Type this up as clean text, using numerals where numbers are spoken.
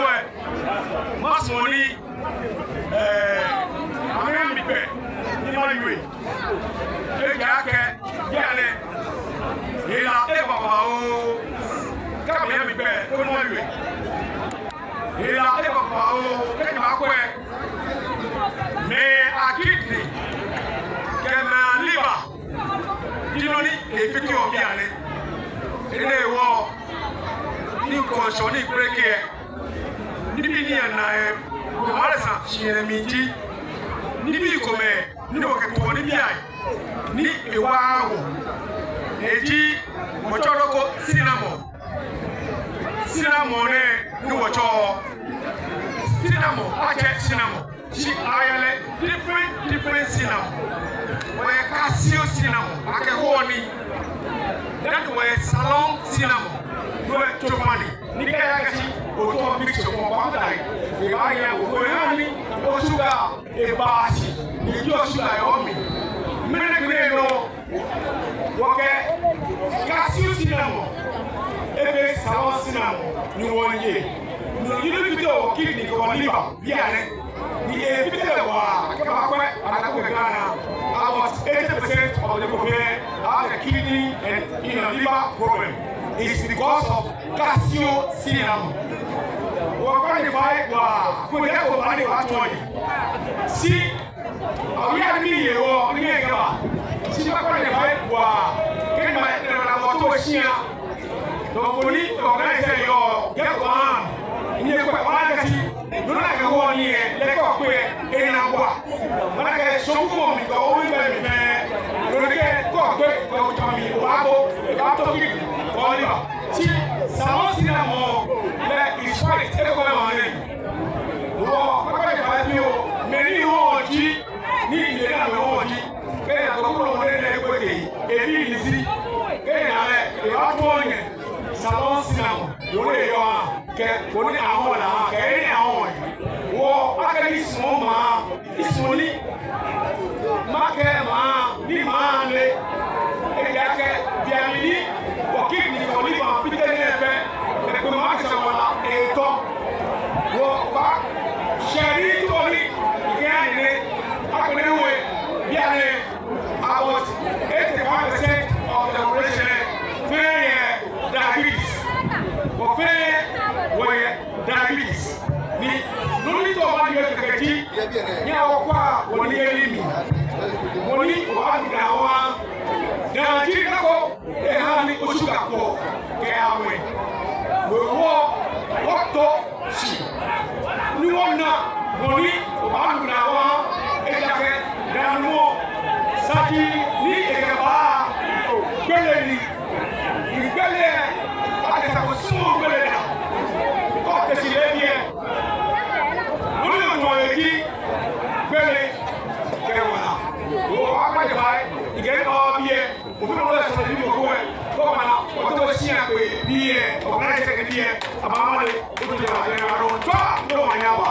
Boy, Masoni, I am me pay. In my way. Ila eba bao, kama ya mipe, kwa mwe. Ila eba bao, kama kwe. Me akiti, kama liba. Dino ni efiki obiane. Ene wo, ni konsho ni breke. Ni bini ya nae, kumaresa shiene minji. Ni bi kome, ni waketuwa ni biyai. Ni ewawo. Eji mochoroko cinnamon ne ni wocho cinnamon ache cinnamon si ayale different cinnamon we casio cinnamon ake honi that we salon cinnamon we chofani ni kaya kachi oto mix ko patai e baya o yani o sugar e bashi ni jo sugar yomi mene greno woke casio cinnamon ebe salon cinnamon ni wonye no you need to kidney ko liver biane ni e bitele wa ka kwa anako Ghana about 80% of the population have a kidney and liver problem. It's because of casio cinnamon. Qualify wa kuja ko bani wa toyi si awia mi ye wo ni e ga si ba qualify wa ke ma na wa to shia do boni organize yo get one ni ko wa ga si no na ga wo ni e le ko pe e na wa ma ga so ko mi ko o mi ba mi me no ke ko pe ko to mi wa to ki ko ni ba si salon cinnamon le is right e ko ma ni wo ba ba ba ni o me ni wo ji ni ile na me wo ji ke na ko ko le le ko te e bi ni si ke na le e wa to ni salon cinnamon yo le yo a ke ko ni awon la ke ni awon wo ba ke ni smo ma ismoni ma ke ma ni ma le e ya ke biamini o kidney ko ni ba fitene be e ko ma ke wala e to wo ba sheri to ni yani ne akone we biane about 85% of the population fair diabetes or fair diabetes ni nuni to ba ni keketi ni awokwa woni elimi woni o agida wa na ji kako e ha ni osuka ko ke awe we wo to si ni wona woni o agida wa e jake na mo sati ni e ba gbele ni gbele ade ta ko sumo gbele na ko te si le bien woni o eki gbele ke wala o apa je bai ige o bien o fi mo le so ni mo ko e ko mana o to si a pe bien o na je ke bien abamale o to je ba je na ro to no ma nya ba